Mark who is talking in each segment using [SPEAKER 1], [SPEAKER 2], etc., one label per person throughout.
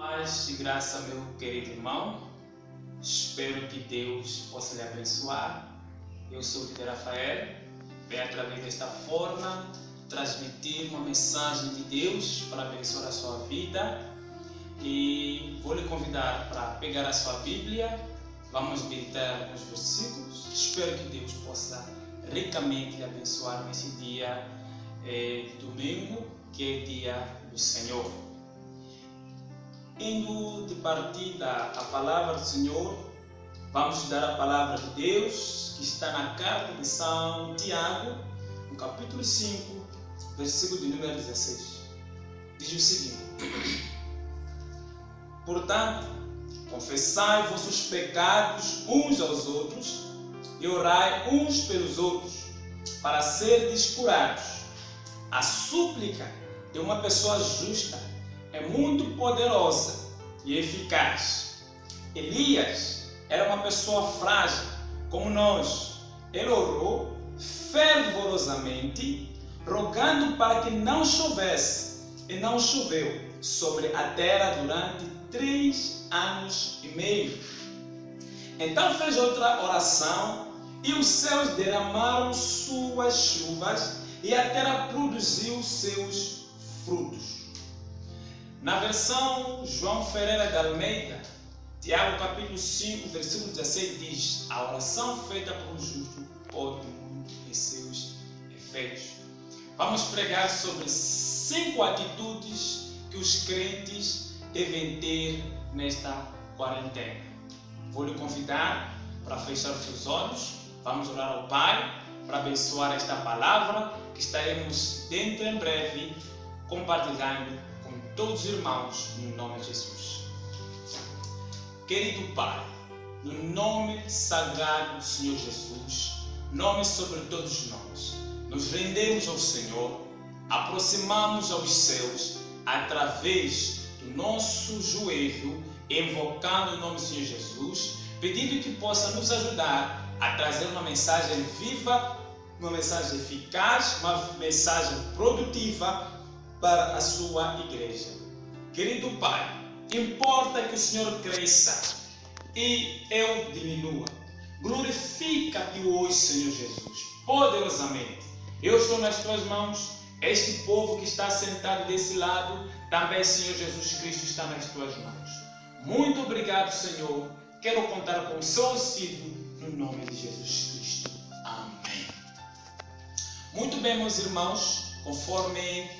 [SPEAKER 1] Paz e graça, meu querido irmão. Espero que Deus possa lhe abençoar. Eu sou o líder Rafael. Venho através desta forma transmitir uma mensagem de Deus para abençoar a sua vida. E vou lhe convidar para pegar a sua Bíblia. Vamos meditar alguns versículos. Espero que Deus possa ricamente lhe abençoar nesse dia de domingo, que é dia do Senhor. Indo de partida a palavra do Senhor, vamos estudar a palavra de Deus, que está na carta de São Tiago, no capítulo 5, versículo de número 16. Diz o seguinte: Portanto, confessai vossos pecados uns aos outros e orai uns pelos outros, para serdes curados. A súplica de uma pessoa justa é muito poderosa e eficaz. Elias era uma pessoa frágil, como nós. Ele orou fervorosamente, rogando para que não chovesse, e não choveu sobre a terra durante 3 anos e meio. Então fez outra oração, e os céus derramaram suas chuvas, e a terra produziu seus frutos. Na versão João Ferreira de Almeida, Tiago capítulo 5, versículo 16 diz: a oração feita por um justo pode muito em seus efeitos. Vamos pregar sobre 5 atitudes que os crentes devem ter nesta quarentena. Vou lhe convidar para fechar os seus olhos. Vamos orar ao Pai para abençoar esta palavra que estaremos dentro em breve compartilhando com todos os irmãos, no nome de Jesus. Querido Pai, no nome sagrado do Senhor Jesus, nome sobre todos os nomes, nos rendemos ao Senhor, aproximamos aos céus através do nosso joelho, invocando o nome do Senhor Jesus, pedindo que possa nos ajudar a trazer uma mensagem viva, uma mensagem eficaz, uma mensagem produtiva para a sua igreja. Querido Pai, importa que o Senhor cresça e eu diminua. Glorifica-te hoje, Senhor Jesus, poderosamente. Eu estou nas tuas mãos, este povo que está sentado desse lado, também, Senhor Jesus Cristo, está nas tuas mãos. Muito obrigado, Senhor. Quero contar com o seu auxílio no nome de Jesus Cristo. Amém. Muito bem, meus irmãos, conforme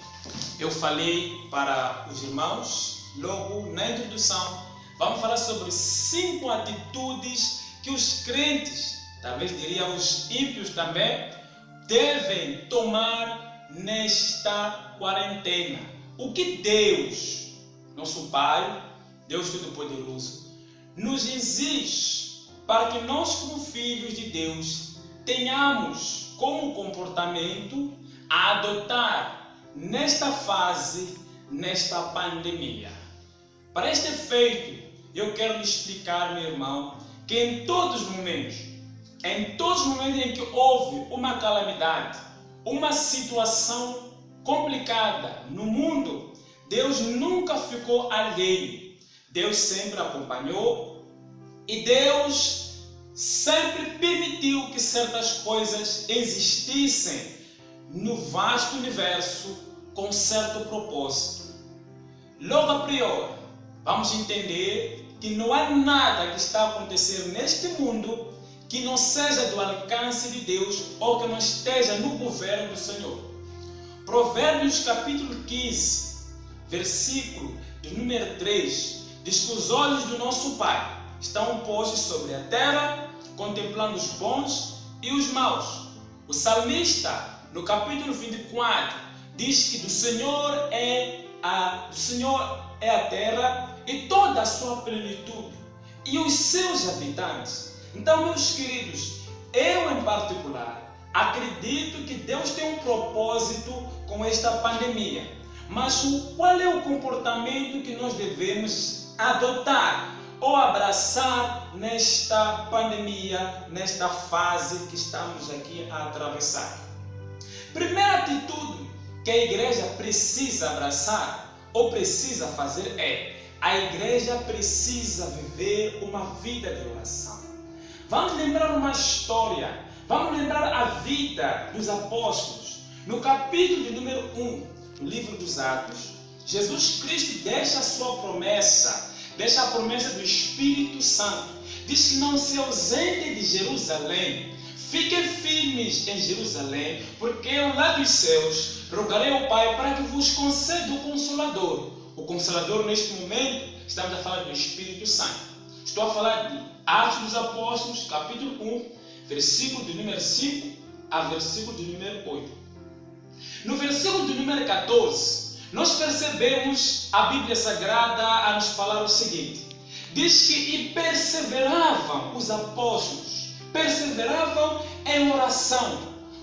[SPEAKER 1] eu falei para os irmãos, logo na introdução, vamos falar sobre 5 atitudes que os crentes, talvez diria os ímpios também, devem tomar nesta quarentena. O que Deus, nosso Pai, Deus Todo-Poderoso, nos exige para que nós, como filhos de Deus, tenhamos como comportamento a adotar nesta fase, nesta pandemia. Para este efeito, eu quero lhe explicar, meu irmão, que em todos os momentos em que houve uma calamidade, uma situação complicada no mundo, Deus nunca ficou alheio. Deus sempre acompanhou e Deus sempre permitiu que certas coisas existissem no vasto universo com certo propósito. Logo a priori, vamos entender que não há nada que está a acontecer neste mundo que não seja do alcance de Deus ou que não esteja no governo do Senhor. Provérbios capítulo 15, versículo de número 3, diz que os olhos do nosso Pai estão postos sobre a terra, contemplando os bons e os maus. O salmista, no capítulo 24, diz que do Senhor é a terra e toda a sua plenitude, e os seus habitantes. Então, meus queridos, eu em particular, acredito que Deus tem um propósito com esta pandemia. Mas qual é o comportamento que nós devemos adotar ou abraçar nesta pandemia, nesta fase que estamos aqui a atravessar? Primeira atitude que a igreja precisa abraçar ou precisa fazer é a igreja precisa viver uma vida de oração. Vamos lembrar uma história, vamos lembrar a vida dos apóstolos. No capítulo de número 1 do livro dos Atos, Jesus Cristo deixa a sua promessa, deixa a promessa do Espírito Santo. Diz que não se ausentem de Jerusalém, fiquem firmes em Jerusalém, porque eu lá dos céus rogarei ao Pai para que vos conceda o Consolador. O Consolador, neste momento, estamos a falar do Espírito Santo. Estou a falar de Atos dos Apóstolos, capítulo 1, versículo de número 5 a versículo de número 8. No versículo de número 14, nós percebemos a Bíblia Sagrada a nos falar o seguinte. Diz que e perseveravam os apóstolos, perseveravam em oração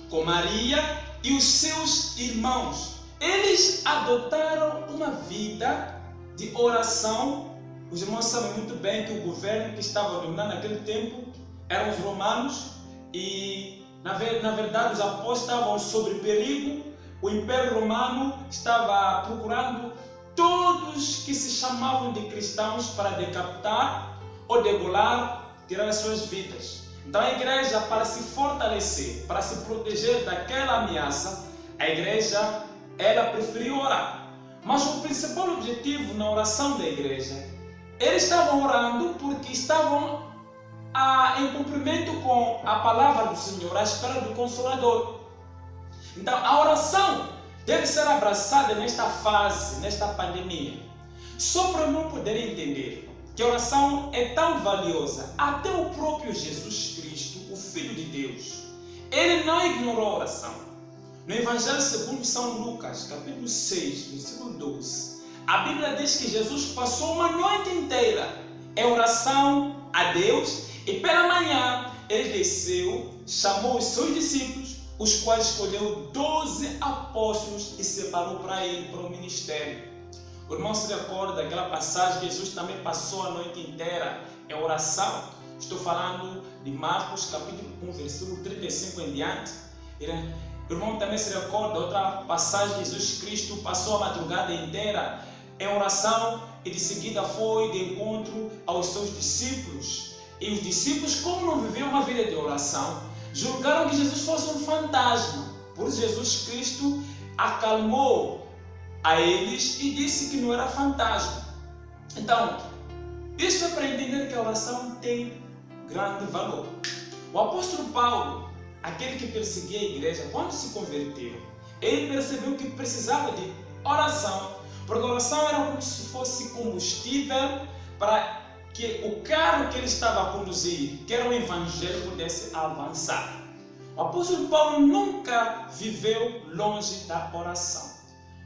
[SPEAKER 1] com Maria e os seus irmãos. Eles adotaram uma vida de oração. Os irmãos sabem muito bem que o governo que estava dominando naquele tempo eram os romanos e, na verdade, os apóstolos estavam sob perigo. O Império Romano estava procurando todos que se chamavam de cristãos para decapitar ou degolar, tirar as suas vidas. Então a igreja, para se fortalecer, para se proteger daquela ameaça, a igreja, ela preferiu orar. Mas o principal objetivo na oração da igreja, eles estavam orando porque estavam em cumprimento com a palavra do Senhor, à espera do Consolador. Então a oração deve ser abraçada nesta fase, nesta pandemia. Só para não poder entender que a oração é tão valiosa, até o próprio Jesus Cristo, o Filho de Deus, ele não ignorou a oração. No Evangelho segundo São Lucas, capítulo 6, versículo 12, a Bíblia diz que Jesus passou uma noite inteira em oração a Deus e pela manhã ele desceu, chamou os seus discípulos, os quais escolheu 12 apóstolos e separou para ele, para o ministério. O irmão se recorda daquela passagem, Jesus também passou a noite inteira em oração. Estou falando de Marcos, capítulo 1, versículo 35 em diante. O irmão também se recorda da outra passagem, Jesus Cristo passou a madrugada inteira em oração e de seguida foi de encontro aos seus discípulos. E os discípulos, como não viviam uma vida de oração, julgaram que Jesus fosse um fantasma. Por isso Jesus Cristo acalmou a eles e disse que não era fantasma. Então, isso é para entender que a oração tem grande valor. O apóstolo Paulo, aquele que perseguia a igreja, quando se converteu, ele percebeu que precisava de oração, porque a oração era como se fosse combustível para que o carro que ele estava a conduzir, que era o Evangelho, pudesse avançar. O apóstolo Paulo nunca viveu longe da oração.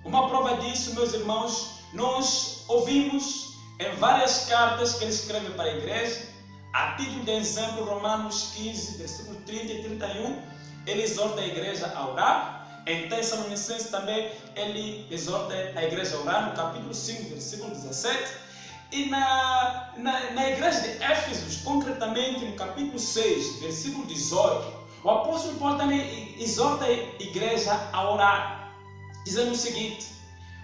[SPEAKER 1] Uma prova disso, meus irmãos, nós ouvimos em várias cartas que ele escreve para a igreja. A título de exemplo, Romanos 15, versículo 30 e 31, ele exorta a igreja a orar. Em Tessalonicenses também ele exorta a igreja a orar, no capítulo 5, versículo 17. E na igreja de Éfeso, concretamente no capítulo 6, versículo 18, o apóstolo Paulo também exorta a igreja a orar, dizendo o seguinte: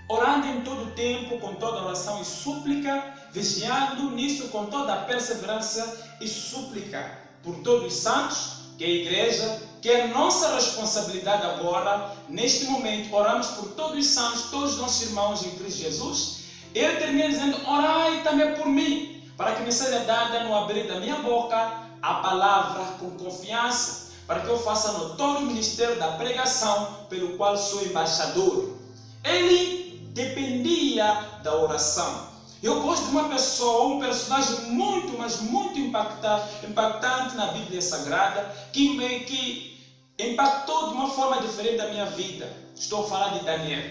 [SPEAKER 1] orando em todo o tempo, com toda oração e súplica, vigiando nisso com toda a perseverança e súplica por todos os santos, que a igreja, que é nossa responsabilidade agora, neste momento, oramos por todos os santos, todos os nossos irmãos em Cristo Jesus. Ele termina dizendo: orai também por mim, para que me seja dada no abrir da minha boca a palavra com confiança, para que eu faça notório o ministério da pregação, pelo qual sou embaixador. Ele dependia da oração. Eu gosto de uma pessoa, um personagem muito, mas muito impactante na Bíblia Sagrada, que impactou de uma forma diferente a minha vida. Estou a falar de Daniel.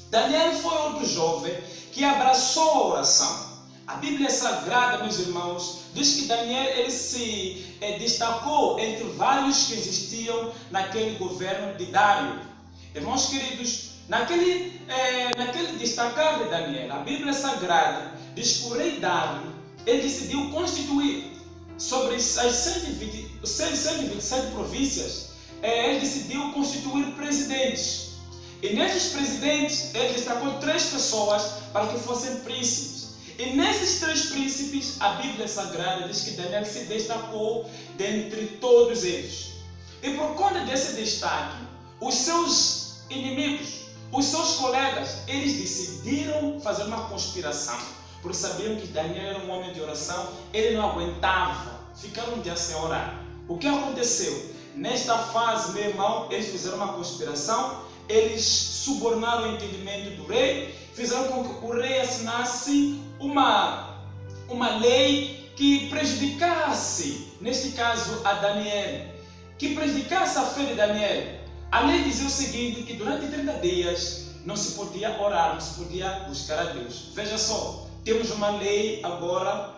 [SPEAKER 1] Daniel foi outro jovem que abraçou a oração. A Bíblia Sagrada, meus irmãos, diz que Daniel ele se destacou entre vários que existiam naquele governo de Dário. Irmãos queridos, naquele destacar de Daniel, a Bíblia Sagrada diz que o rei Dário ele decidiu constituir sobre as 127 províncias, ele decidiu constituir presidentes. E nesses presidentes, ele destacou 3 pessoas para que fossem príncipes. E nesses 3 príncipes, a Bíblia Sagrada diz que Daniel se destacou dentre todos eles. E por conta desse destaque, os seus inimigos, os seus colegas, eles decidiram fazer uma conspiração, porque sabiam que Daniel era um homem de oração, ele não aguentava ficar um dia sem orar. O que aconteceu? Nesta fase, meu irmão, eles fizeram uma conspiração, eles subornaram o entendimento do rei, fizeram com que o rei assinasse uma lei que prejudicasse, neste caso, a Daniel, que prejudicasse a fé de Daniel. A lei dizia o seguinte, que durante 30 dias não se podia orar, não se podia buscar a Deus. Veja só, temos uma lei agora,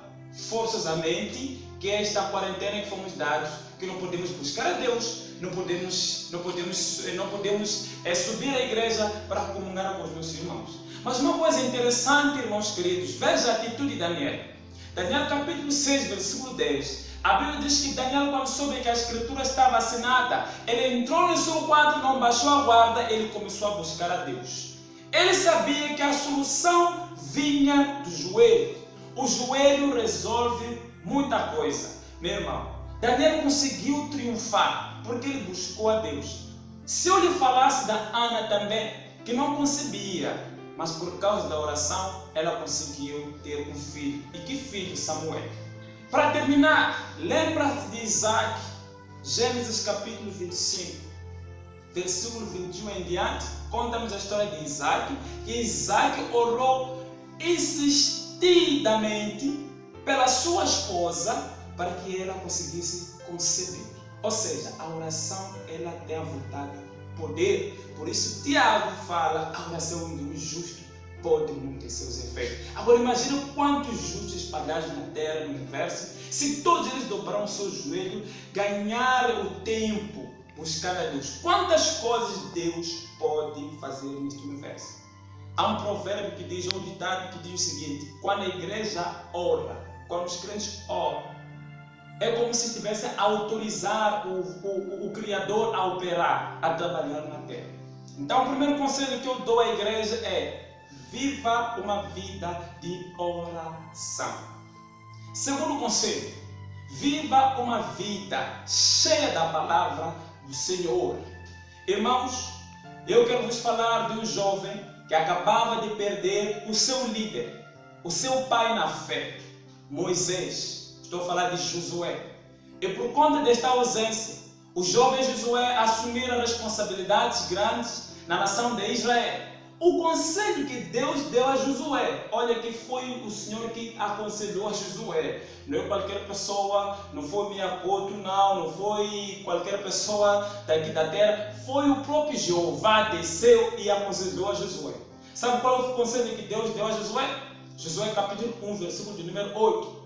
[SPEAKER 1] forçosamente, que é esta quarentena que fomos dados, que não podemos buscar a Deus, não podemos subir à igreja para comungar com os nossos irmãos. Mas uma coisa interessante, irmãos queridos, veja a atitude de Daniel. Daniel capítulo 6, versículo 10. A Bíblia diz que Daniel, quando soube que a escritura estava assinada, ele entrou no seu quarto, não baixou a guarda, ele começou a buscar a Deus. Ele sabia que a solução vinha do joelho. O joelho resolve muita coisa. Meu irmão, Daniel conseguiu triunfar porque ele buscou a Deus. Se eu lhe falasse da Ana também, que não concebia, mas por causa da oração, ela conseguiu ter um filho. E que filho? Samuel. Para terminar, lembra-te de Isaac, Gênesis capítulo 25, versículo 21 em diante, conta-nos a história de Isaac, que Isaac orou insistidamente pela sua esposa para que ela conseguisse conceber. Ou seja, a oração, ela tem a vontade poder. Por isso Tiago fala, a oração de um justo pode não ter seus efeitos. Agora imagina quantos justos espalhados na terra, no universo, se todos eles dobraram o seu joelho, ganharam o tempo, buscar a Deus. Quantas coisas Deus pode fazer neste universo? Há um provérbio que diz, um ditado que diz o seguinte, quando a igreja ora, quando os crentes oram, é como se estivesse a autorizar o Criador a operar, a trabalhar na terra. Então o primeiro conselho que eu dou à igreja é, viva uma vida de oração. Segundo conselho, viva uma vida cheia da palavra do Senhor. Irmãos, eu quero vos falar de um jovem que acabava de perder o seu líder, o seu pai na fé, Moisés. Estou a falar de Josué. E por conta desta ausência, o jovem Josué assumiu responsabilidades grandes na nação de Israel. O conselho que Deus deu a Josué, olha que foi o Senhor que aconselhou a Josué. Não é qualquer pessoa, não foi Miyakoto, não foi qualquer pessoa daqui da terra. Foi o próprio Jeová desceu e aconselhou a Josué. Sabe qual foi o conselho que Deus deu a Josué? Josué capítulo 1, versículo de número 8.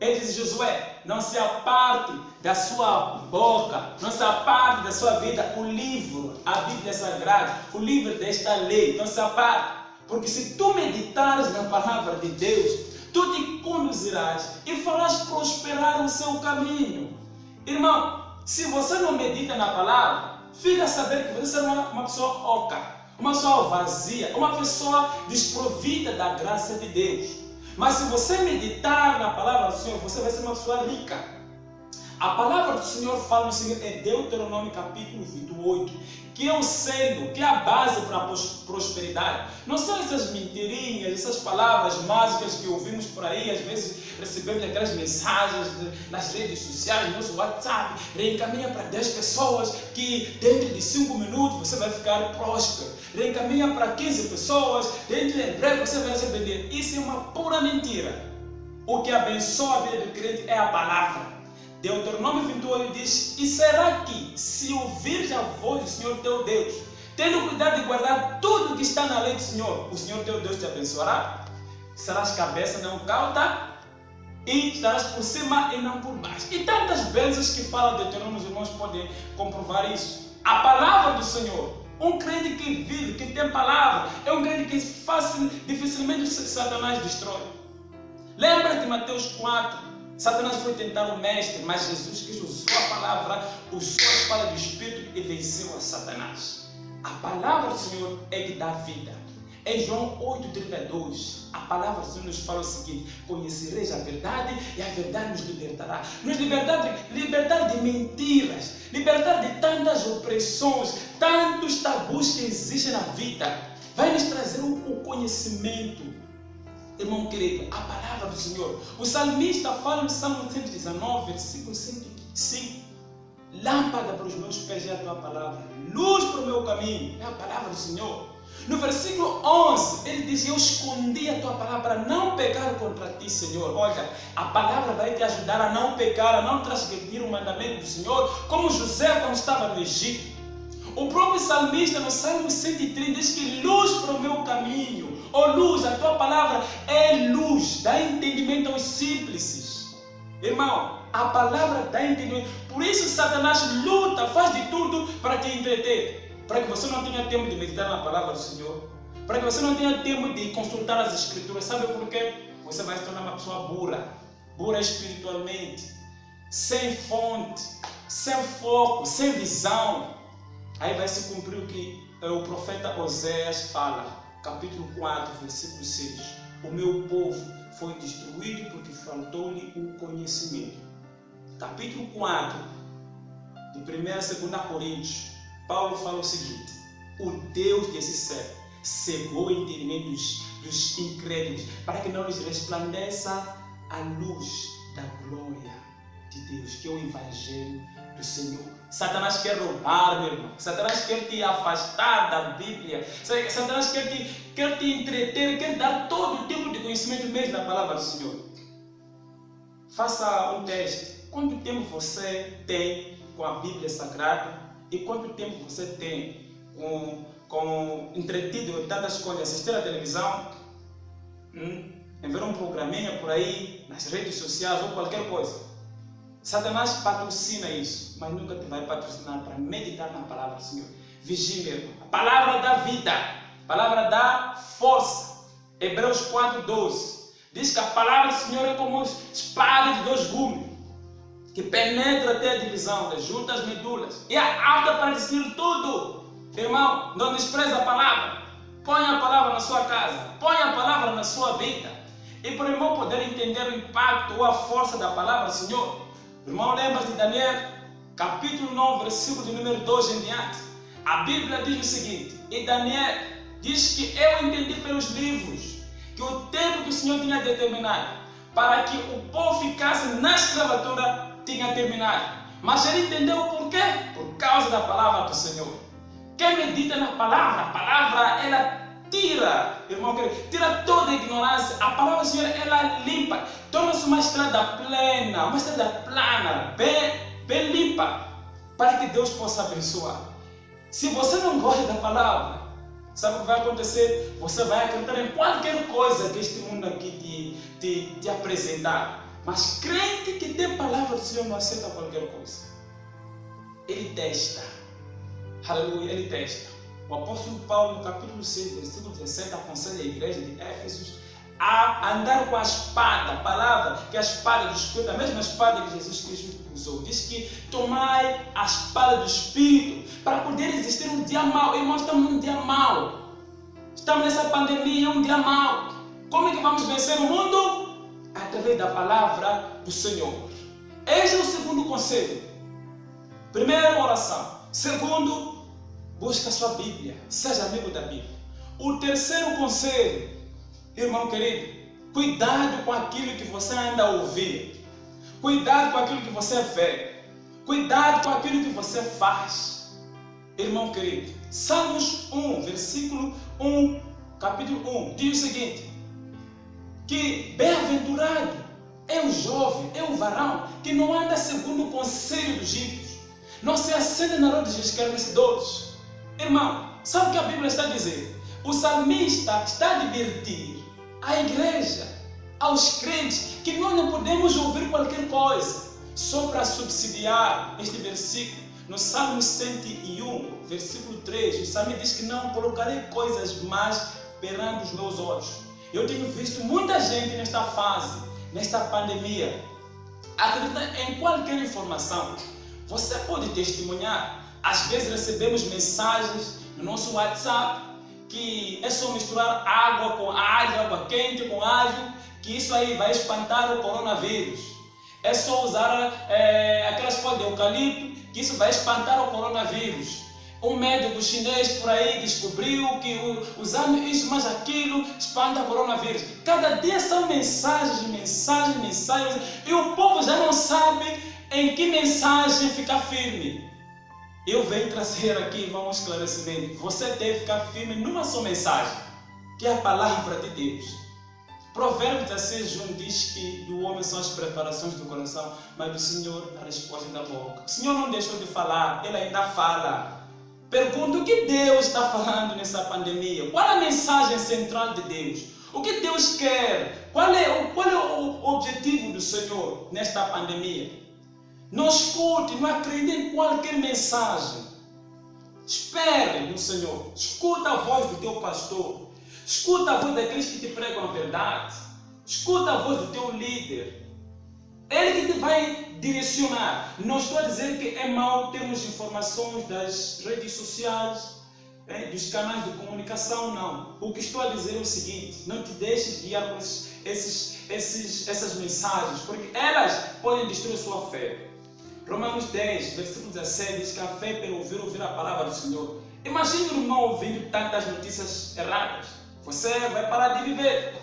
[SPEAKER 1] Ele diz, Josué, não se aparte da sua boca, não se aparte da sua vida o livro, a Bíblia Sagrada, o livro desta lei, não se aparte, porque se tu meditares na palavra de Deus, tu te conduzirás e farás prosperar o seu caminho. Irmão, se você não medita na palavra, fica a saber que você será uma pessoa oca, uma pessoa vazia, uma pessoa desprovida da graça de Deus. Mas se você meditar na palavra do Senhor, você vai ser uma pessoa rica. A palavra do Senhor fala no seguinte, em Deuteronômio capítulo 28, que é o selo, que é a base para a prosperidade. Não são essas mentirinhas, essas palavras mágicas que ouvimos por aí, às vezes recebemos aquelas mensagens nas redes sociais, no nosso WhatsApp, reencaminha para 10 pessoas que dentro de 5 minutos você vai ficar próspero. Reencaminha para 15 pessoas, dentro de breve você vai receber dinheiro. Isso é uma pura mentira. O que abençoa a vida do crente é a palavra. Deuteronômio 28 diz, e será que se ouvires a voz do Senhor teu Deus, tendo cuidado de guardar tudo que está na lei do Senhor, o Senhor teu Deus te abençoará? Serás cabeça, não cauda, e estarás por cima e não por baixo. E tantas bênçãos que fala Deuteronômio, os irmãos podem comprovar isso. A palavra do Senhor. Um crente que vive, que tem palavra, é um crente que dificilmente Satanás destrói. Lembra-te, Mateus 4, Satanás foi tentar o mestre, mas Jesus Cristo usou a palavra, usou a espada do Espírito e venceu a Satanás. A palavra do Senhor é que dá vida. Em João 8,32, a palavra do Senhor nos fala o seguinte: conhecereis a verdade e a verdade nos libertará. Nos libertar de mentiras, libertar de tantas opressões, tantos tabus que existem na vida. Vai nos trazer o conhecimento. Irmão querido, a palavra do Senhor. O salmista fala no Salmo 119, versículo 105. Lâmpada para os meus pés é a tua palavra, luz para o meu caminho, é a palavra do Senhor. No versículo 11, ele diz: eu escondi a tua palavra para não pecar contra ti, Senhor. Olha, a palavra vai te ajudar a não pecar, a não transgredir o mandamento do Senhor, como José quando estava no Egito. O próprio salmista no Salmo 103 diz que luz para o meu caminho, ou luz, a tua palavra é luz, dá entendimento aos simples. Irmão, a palavra dá entendimento. Por isso Satanás luta, faz de tudo para te entreter. Para que você não tenha tempo de meditar na palavra do Senhor. Para que você não tenha tempo de consultar as escrituras. Sabe por quê? Você vai se tornar uma pessoa burra. Burra espiritualmente. Sem fonte. Sem foco. Sem visão. Aí vai se cumprir o que o profeta Oséias fala. Capítulo 4, versículo 6. O meu povo foi destruído porque faltou-lhe o conhecimento. Capítulo 4, de 1 a 2 Coríntios. Paulo fala o seguinte: o Deus desse século cegou o entendimento dos incrédulos, para que não lhes resplandeça a luz da glória de Deus, que é o Evangelho do Senhor. Satanás quer roubar, meu irmão. Satanás quer te afastar da Bíblia. Satanás quer te entreter, quer dar todo tipo de conhecimento mesmo da palavra do Senhor. Faça um teste. Quanto tempo você tem com a Bíblia Sagrada? E quanto tempo você tem com entretido em tantas coisas, assistir a televisão, em ver um programinha por aí, nas redes sociais ou qualquer coisa? Satanás patrocina isso, mas nunca te vai patrocinar para meditar na palavra do Senhor. Vigie, meu irmão. A palavra dá vida, a palavra dá força. Hebreus 4,12 diz que a palavra do Senhor é como espada de dois gumes, que penetra até a divisão das juntas medulas e é apta para discernir tudo. Irmão, não despreze a palavra. Põe a palavra na sua casa, põe a palavra na sua vida. E para o irmão poder entender o impacto ou a força da palavra do Senhor, o irmão lembra de Daniel, capítulo 9, versículo de número 2 em diante. A Bíblia diz o seguinte: e Daniel diz que eu entendi pelos livros que o tempo que o Senhor tinha determinado para que o povo ficasse na escravatura tinha terminado. Mas ele entendeu por quê? Por causa da palavra do Senhor. Quem medita na palavra, a palavra ela tira, irmão querido, tira toda a ignorância. A palavra do Senhor ela limpa, torna-se uma estrada plena, uma estrada plana, bem limpa, para que Deus possa abençoar. Se você não gosta da palavra, sabe o que vai acontecer? Você vai acreditar em qualquer coisa que este mundo aqui te apresentar. Mas crente que tem palavra do Senhor não aceita qualquer coisa. Ele testa. Aleluia, ele testa. O apóstolo Paulo, no capítulo 6, versículo 17, aconselha a igreja de Éfesos a andar com a espada, a palavra, que é a espada do Espírito, a mesma espada que Jesus Cristo usou. Diz que tomai a espada do Espírito para poder existir um dia mau. Irmãos, estamos num dia mau. Estamos nessa pandemia, um dia mau. Como é que vamos vencer o mundo? Através da palavra do Senhor. Este é o segundo conselho. Primeiro, oração. Segundo, busca a sua Bíblia. Seja amigo da Bíblia. O terceiro conselho, irmão querido, cuidado com aquilo que você anda a ouvir. Cuidado com aquilo que você vê. Cuidado com aquilo que você faz. Irmão querido, Salmos 1, versículo 1, capítulo 1, diz o seguinte: que bem-aventurado é o jovem, é o varão, que não anda segundo o conselho dos ímpios, não se assenta na roda dos escarnecedores. Irmão, sabe o que a Bíblia está a dizer? O salmista está a advertir a igreja, aos crentes, que nós não podemos ouvir qualquer coisa só para subsidiar este versículo. No Salmo 101, versículo 3, o salmista diz que não colocarei coisas más perante os meus olhos. Eu tenho visto muita gente nesta fase, nesta pandemia, acredita em qualquer informação. Você pode testemunhar. Às vezes recebemos mensagens no nosso WhatsApp que é só misturar água com alho, água quente com alho, que isso aí vai espantar o coronavírus. É só usar aquelas folhas de eucalipto, que isso vai espantar o coronavírus. Um médico chinês por aí descobriu que usando isso mais aquilo espanta o coronavírus. Cada dia são mensagens, e o povo já não sabe em que mensagem ficar firme. Eu venho trazer aqui, irmão, um esclarecimento. Você deve ficar firme numa só mensagem, que é a palavra de Deus. Provérbios 16:1 diz que do homem são as preparações do coração, mas do Senhor a resposta da boca. O Senhor não deixou de falar, Ele ainda fala. Pergunto, o que Deus está falando nessa pandemia? Qual é a mensagem central de Deus? O que Deus quer? Qual é o objetivo do Senhor nesta pandemia? Não escute, não acredite em qualquer mensagem. Espere no Senhor. Escuta a voz do teu pastor. Escuta a voz daqueles que te pregam a verdade. Escuta a voz do teu líder. Ele que te vai direcionar. Não estou a dizer que é mau termos informações das redes sociais, dos canais de comunicação, não. O que estou a dizer é o seguinte: não te deixes guiar por essas mensagens, porque elas podem destruir sua fé. Romanos 10, versículo 17 diz que a fé é pelo ouvir a palavra do Senhor. Imagine o irmão ouvindo tantas notícias erradas. Você vai parar de viver.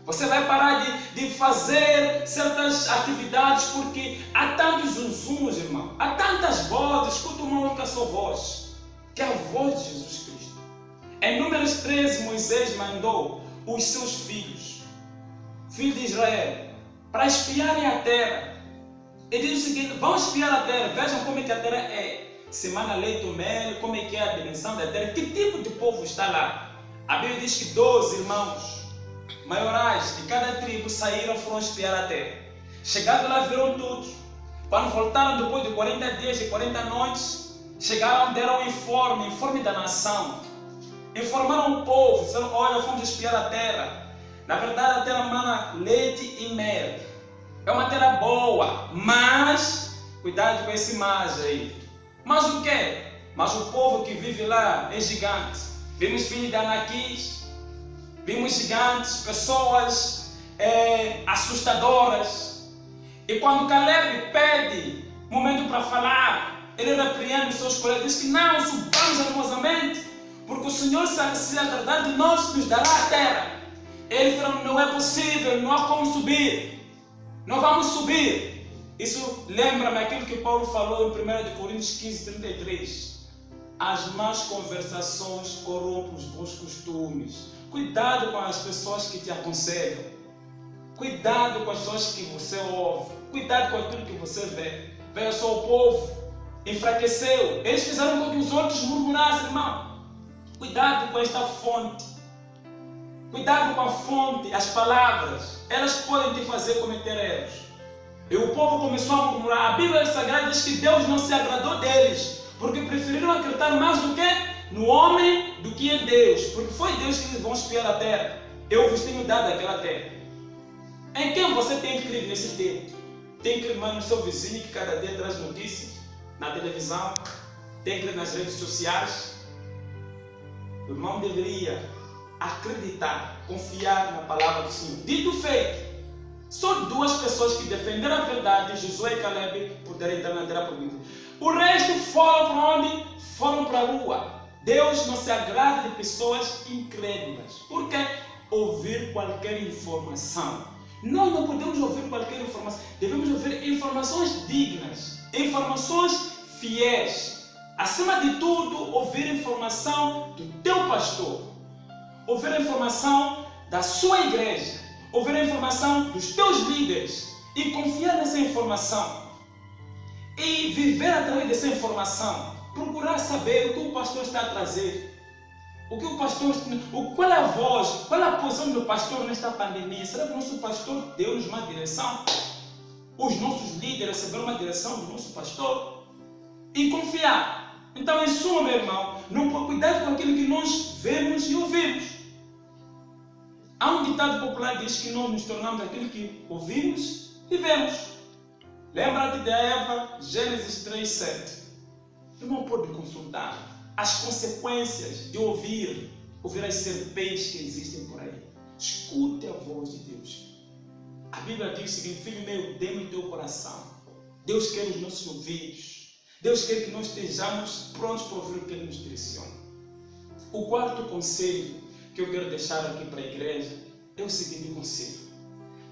[SPEAKER 1] Você vai parar de fazer certas atividades, porque há tantos zunzuns, irmão. Há tantas vozes. Escuta uma única só voz, que é a voz de Jesus Cristo. Em Números 13, Moisés mandou os seus filhos de Israel, para espiarem a terra. Ele diz o seguinte: vão espiar a terra, vejam como é que a terra é. Semana leite ou mel, como é que é a dimensão da terra, que tipo de povo está lá. A Bíblia diz que 12 irmãos maiorais de cada tribo saíram, foram espiar a terra. Chegando lá, viram tudo. Quando voltaram depois de 40 dias e 40 noites, chegaram, deram um informe da nação. Informaram o povo, disseram: olha, fomos espiar a terra. Na verdade, a terra mana leite e mel. É uma terra boa, mas cuidado com esse mas aí. Mas o que? Mas o povo que vive lá é gigante. Vimos filhos de Anaquis, vimos gigantes, pessoas assustadoras. E quando Caleb pede momento para falar, ele repreende os seus colegas, diz que não, subamos animosamente, porque o Senhor, se agradar de nós, nos dará a terra. Ele falou: não é possível, não há como subir, não vamos subir. Isso lembra-me aquilo que Paulo falou em 1 Coríntios 15:33. As más conversações corrompem os bons costumes. Cuidado com as pessoas que te aconselham. Cuidado com as pessoas que você ouve. Cuidado com aquilo que você vê. Veja só, o povo enfraqueceu. Eles fizeram com que os outros murmurassem, irmão. Cuidado com esta fonte. Cuidado com a fonte, as palavras. Elas podem te fazer cometer erros. E o povo começou a murmurar. A Bíblia Sagrada diz que Deus não se agradou deles, porque preferiram acreditar mais do que no homem do que em Deus. Porque foi Deus que eles vão espiar a terra. Eu vos tenho dado aquela terra. Em quem você tem que crer nesse tempo? Tem que crer mais no seu vizinho, que cada dia traz notícias na televisão. Tem que crer nas redes sociais. O irmão deveria acreditar, confiar na palavra do Senhor. Dito feito, só 2 pessoas que defenderam a verdade, Josué e Caleb, puderam entrar na terra prometida. O resto foram para onde? Foram para a rua. Deus não se agrada de pessoas incrédulas. Por quê? Ouvir qualquer informação. Nós não podemos ouvir qualquer informação. Devemos ouvir informações dignas, informações fiéis. Acima de tudo, ouvir informação do teu pastor. Ouvir a informação da sua igreja. Ouvir a informação dos teus líderes. E confiar nessa informação. E viver através dessa informação. Procurar saber o que o pastor está a trazer. O que o pastor, qual é a voz, qual é a posição do pastor nesta pandemia? Será que o nosso pastor deu-nos uma direção? Os nossos líderes receberam uma direção do nosso pastor? E confiar. Então, em suma, meu irmão, não pode cuidar com aquilo que nós vemos e ouvimos. Há um ditado popular que diz que nós nos tornamos aquilo que ouvimos e vemos. Lembra-te de Eva, Gênesis 3:7. Irmão, pode consultar as consequências de ouvir ouvir as serpentes que existem por aí. Escute a voz de Deus. A Bíblia diz o seguinte: filho meu, dê-me o teu coração. Deus quer os nossos ouvidos. Deus quer que nós estejamos prontos para ouvir o que Ele nos direciona. O quarto conselho que eu quero deixar aqui para a igreja é o seguinte conselho: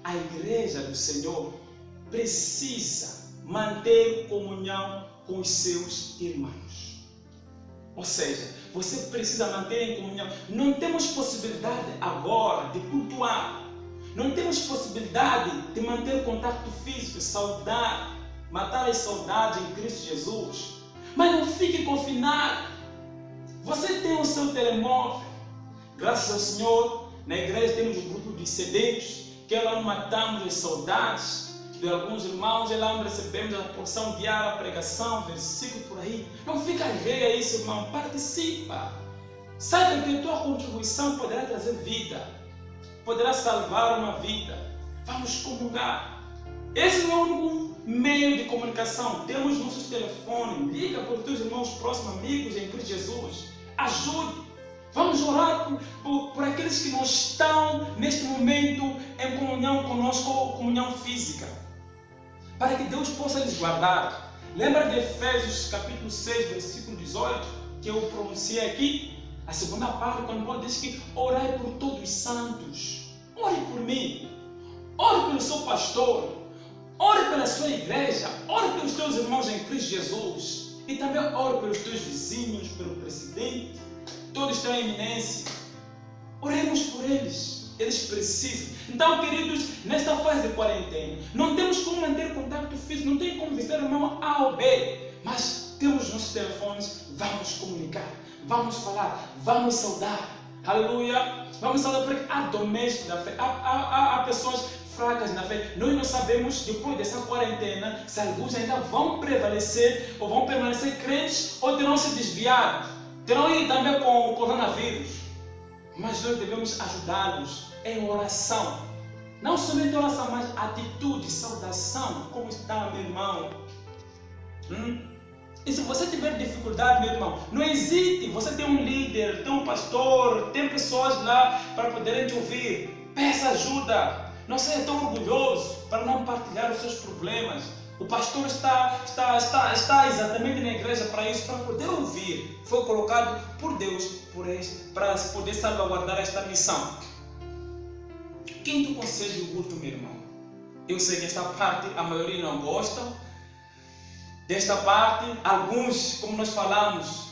[SPEAKER 1] a igreja do Senhor precisa manter comunhão com os seus irmãos. Ou seja, você precisa manter em comunhão. Não temos possibilidade agora de cultuar. Não temos possibilidade de manter contato físico, saudade, matar as saudades em Cristo Jesus. Mas não fique confinado. Você tem o seu telemóvel. Graças ao Senhor, na igreja temos um grupo de CDs, que lá matamos as saudades de alguns irmãos, e lá recebemos a porção diária, a pregação, versículo por aí. Não fica alheio a isso, irmão. Participa. Saiba que a tua contribuição poderá trazer vida, poderá salvar uma vida. Vamos comungar. Esse não é o único meio de comunicação. Temos nossos telefones. Liga para os teus irmãos próximos, amigos em Cristo Jesus. Ajude. Vamos orar por aqueles que não estão neste momento em comunhão conosco, comunhão física, para que Deus possa lhes guardar. Lembra de Efésios capítulo 6, versículo 18, que eu pronunciei aqui? A segunda parte, quando Paulo diz que orai por todos os santos. Ore por mim. Ore pelo seu pastor. Ore pela sua igreja. Ore pelos teus irmãos em Cristo Jesus. E também ore pelos teus vizinhos, pelo presidente. Todos têm eminência. Oremos por eles. Eles precisam. Então, queridos, nesta fase de quarentena, não temos como manter contato físico, não tem como visitar o irmão A ou B, mas temos nossos telefones, vamos comunicar, vamos falar, vamos saudar. Aleluia! Vamos saudar, porque há domésticos da fé, há pessoas fracas na fé. Nós não sabemos, depois dessa quarentena, se alguns ainda vão prevalecer ou vão permanecer crentes ou terão se desviado. Terão ido também com o coronavírus. Mas nós devemos ajudá-los em oração. Não somente oração, mas atitude, saudação. Como está, meu irmão? E se você tiver dificuldade, meu irmão, não hesite. Você tem um líder, tem um pastor, tem pessoas lá para poderem te ouvir. Peça ajuda. Não seja tão orgulhoso para não partilhar os seus problemas. O pastor está exatamente na igreja para isso, para poder ouvir. Foi colocado por Deus para poder salvaguardar esta missão. Quinto conselho do culto, meu irmão. Eu sei que esta parte a maioria não gosta. Desta parte, alguns, como nós falamos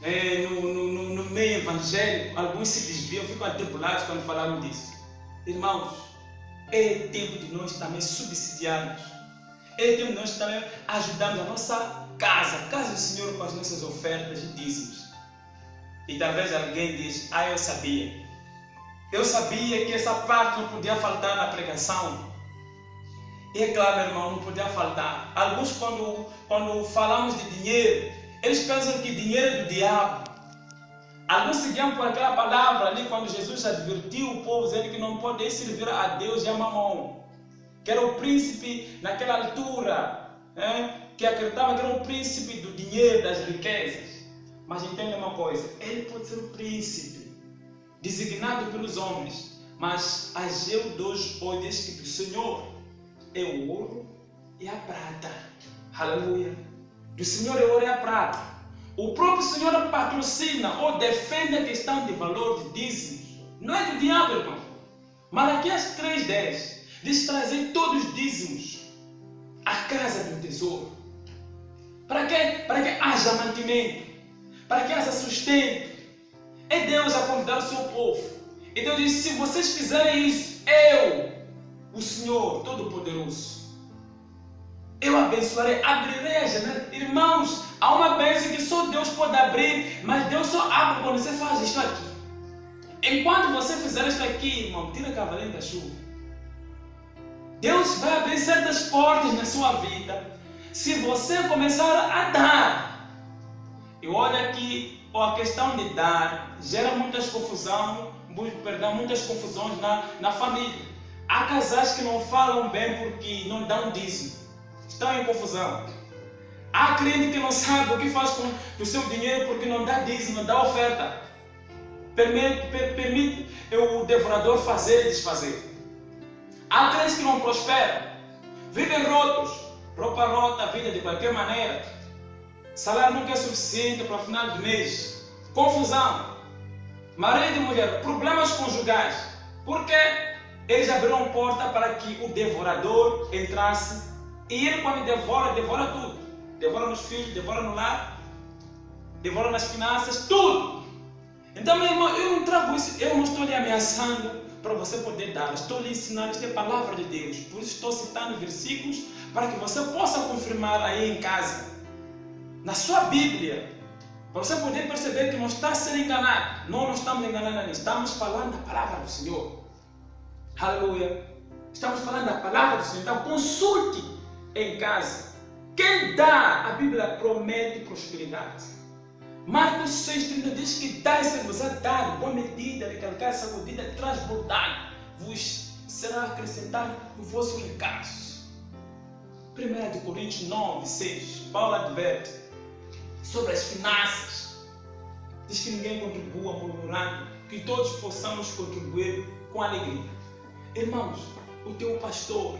[SPEAKER 1] no meio evangélico, alguns se desviam, ficam atribulados quando falamos disso. Irmãos, é tempo de nós também subsidiarmos. É tempo de nós também ajudarmos a nossa casa, a casa do Senhor, com as nossas ofertas e dízimos. E talvez alguém diz: eu sabia. Eu sabia que essa parte não podia faltar na pregação. E é claro, meu irmão, não podia faltar. Alguns, quando falamos de dinheiro, eles pensam que dinheiro é do diabo. Alguns seguiam por aquela palavra ali, quando Jesus advertiu o povo, dizendo que não pode servir a Deus e a Mamon, que era o príncipe naquela altura, que acreditava que era o príncipe do dinheiro, das riquezas. Mas entende uma coisa: ele pode ser o príncipe designado pelos homens, mas Ageu 2:8 diz que o Senhor é o ouro e a prata. Aleluia! Do Senhor é o ouro e a prata. O próprio Senhor patrocina ou defende a questão de valor de dízimos. Não é do diabo, irmão. Malaquias 3:10 diz: trazer todos os dízimos à casa do tesouro. Para quê? Para que haja mantimento, para que haja sustento. É Deus a convidar o seu povo. E Deus diz: se vocês fizerem isso, eu, o Senhor Todo-Poderoso, eu abençoarei, abrirei a janela. Irmãos, há uma bênção que só Deus pode abrir, mas Deus só abre quando você faz isto aqui. Enquanto você fizer isto aqui, irmão, tira cavalinho da chuva. Deus vai abrir certas portas na sua vida, se você começar a dar. E olha que a questão de dar gera muitas confusões na família. Há casais que não falam bem porque não dão dízimo, estão em confusão. Há crente que não sabe o que faz com o seu dinheiro porque não dá dízimo, não dá oferta. permite o devorador fazer e desfazer. Há crentes que não prosperam, vivem rotos, roupa rota, a vida de qualquer maneira, salário nunca é suficiente para o final do mês, confusão, marido e mulher, problemas conjugais, porque eles abriram porta para que o devorador entrasse, e ele, quando devora, devora tudo, devora nos filhos, devora no lar, devora nas finanças, tudo. Então, meu irmão, eu não trago isso, eu não estou lhe ameaçando para você poder dar, estou lhe ensinando, isto é palavra de Deus, por isso estou citando versículos para que você possa confirmar aí em casa, na sua Bíblia, para você poder perceber que não está a ser enganado. Não estamos enganando ali, estamos falando da palavra do Senhor. Aleluia. Estamos falando da palavra do Senhor. Então consulte em casa. Quem dá, a Bíblia promete prosperidade. Marcos 6,30 diz que dai-se-vos-á dado, boa medida, recalcar essa medida, transbordar, vos será acrescentado no vosso recurso. 1 Coríntios 9,6, Paulo adverte sobre as finanças. Diz que ninguém contribua murmurando, que todos possamos contribuir com alegria. Irmãos, o teu pastor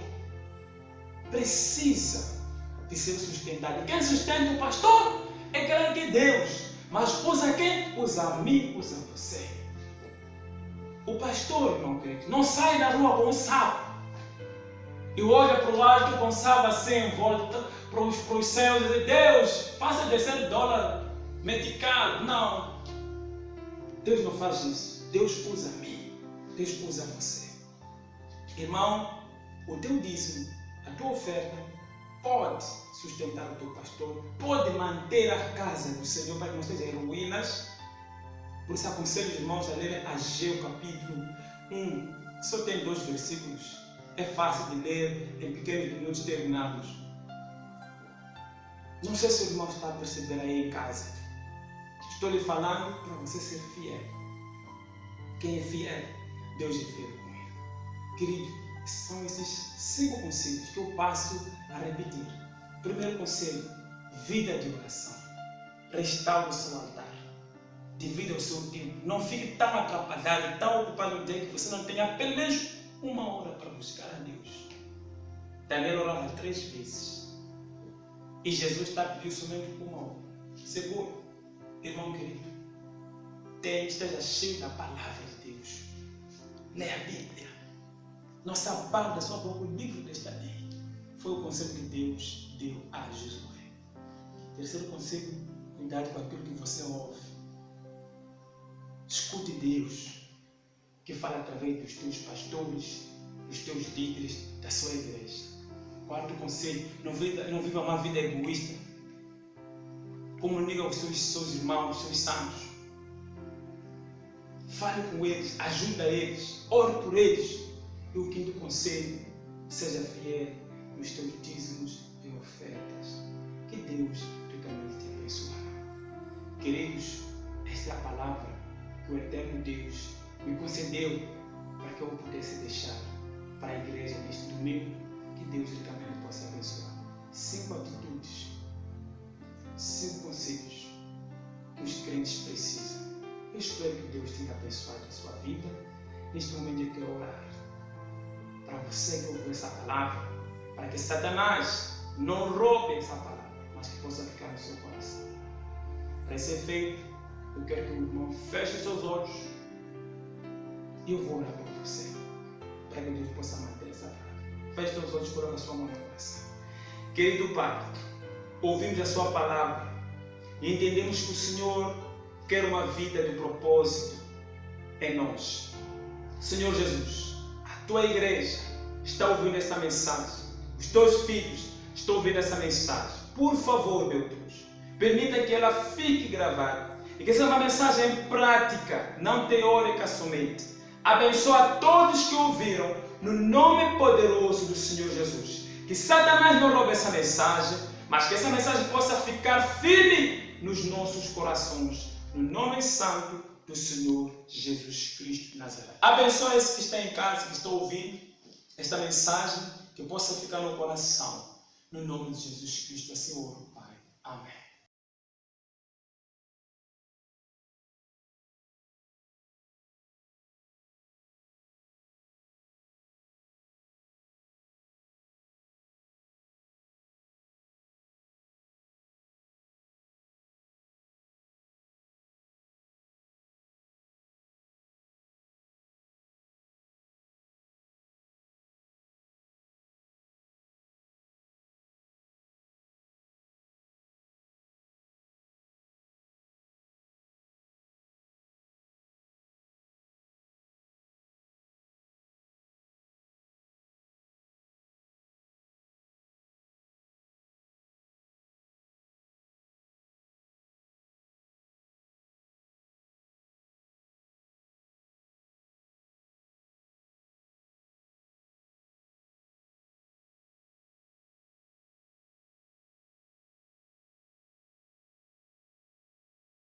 [SPEAKER 1] precisa de ser sustentado. Quem sustenta o pastor é claro que Deus. Mas usa quem? Usa a mim, usa você. O pastor, irmão querido, não sai da rua com um sapo e olha para o alto com um sapo assim, volta para os céus e diz: Deus, faça descer dólar metical. Não. Deus não faz isso. Deus usa a mim. Deus usa você. Irmão, o teu dízimo, a tua oferta, pode sustentar o teu pastor, pode manter a casa do Senhor para que não esteja em ruínas. Por isso aconselho os irmãos a lerem Ageu capítulo 1. Só tem 2 versículos. É fácil de ler, em pequenos minutos terminados. Não sei se o irmão está a perceber aí em casa. Estou lhe falando para você ser fiel. Quem é fiel, Deus é fiel com ele. Querido, são esses 5 conselhos que eu passo a repetir. Primeiro conselho: vida de oração. Restaure o seu altar. Divida o seu tempo. Não fique tão atrapalhado, tão ocupado no dia que você não tenha pelo menos 1 hora para buscar a Deus. Daniel orava 3 vezes. E Jesus está pedindo somente 1 hora. Segundo, irmão querido, esteja cheio da palavra de Deus. Leia a Bíblia. Nossa parte da sua boca, o livro desta lei, foi o conselho que Deus deu a Josué. Terceiro conselho: cuidado com aquilo que você ouve. Escute Deus, que fala através dos teus pastores, dos teus líderes, da sua igreja. Quarto conselho: não viva uma vida egoísta. Comunique com os seus irmãos, seus santos. Fale com eles, ajuda eles, ore por eles. E o quinto conselho: seja fiel nos teus dízimos e ofertas. Que Deus ricamente te abençoe. Queridos, esta é a palavra que o eterno Deus me concedeu para que eu pudesse deixar para a igreja neste domingo. Que Deus ricamente possa abençoar. 5 atitudes, 5 conselhos que os crentes precisam. Eu espero que Deus tenha abençoado a sua vida. Neste momento eu quero orar para você que ouviu essa palavra, para que Satanás não roube essa palavra, mas que possa ficar no seu coração. Para esse efeito, eu quero que o irmão feche os seus olhos e eu vou orar por você, para que Deus possa manter essa palavra. Feche os seus olhos e coloque a sua mão no coração. Querido Pai, ouvimos a sua palavra e entendemos que o Senhor quer uma vida de propósito em nós. Senhor Jesus, a tua igreja está ouvindo essa mensagem. Os teus filhos estão ouvindo essa mensagem. Por favor, meu Deus, permita que ela fique gravada e que seja uma mensagem prática, não teórica somente. Abençoa todos que ouviram no nome poderoso do Senhor Jesus. Que Satanás não roube essa mensagem, mas que essa mensagem possa ficar firme nos nossos corações. No nome santo do Senhor Jesus Cristo de Nazaré. Abençoa esse que está em casa, que está ouvindo esta mensagem, que possa ficar no coração. No nome de Jesus Cristo, assim oro, Pai. Amém.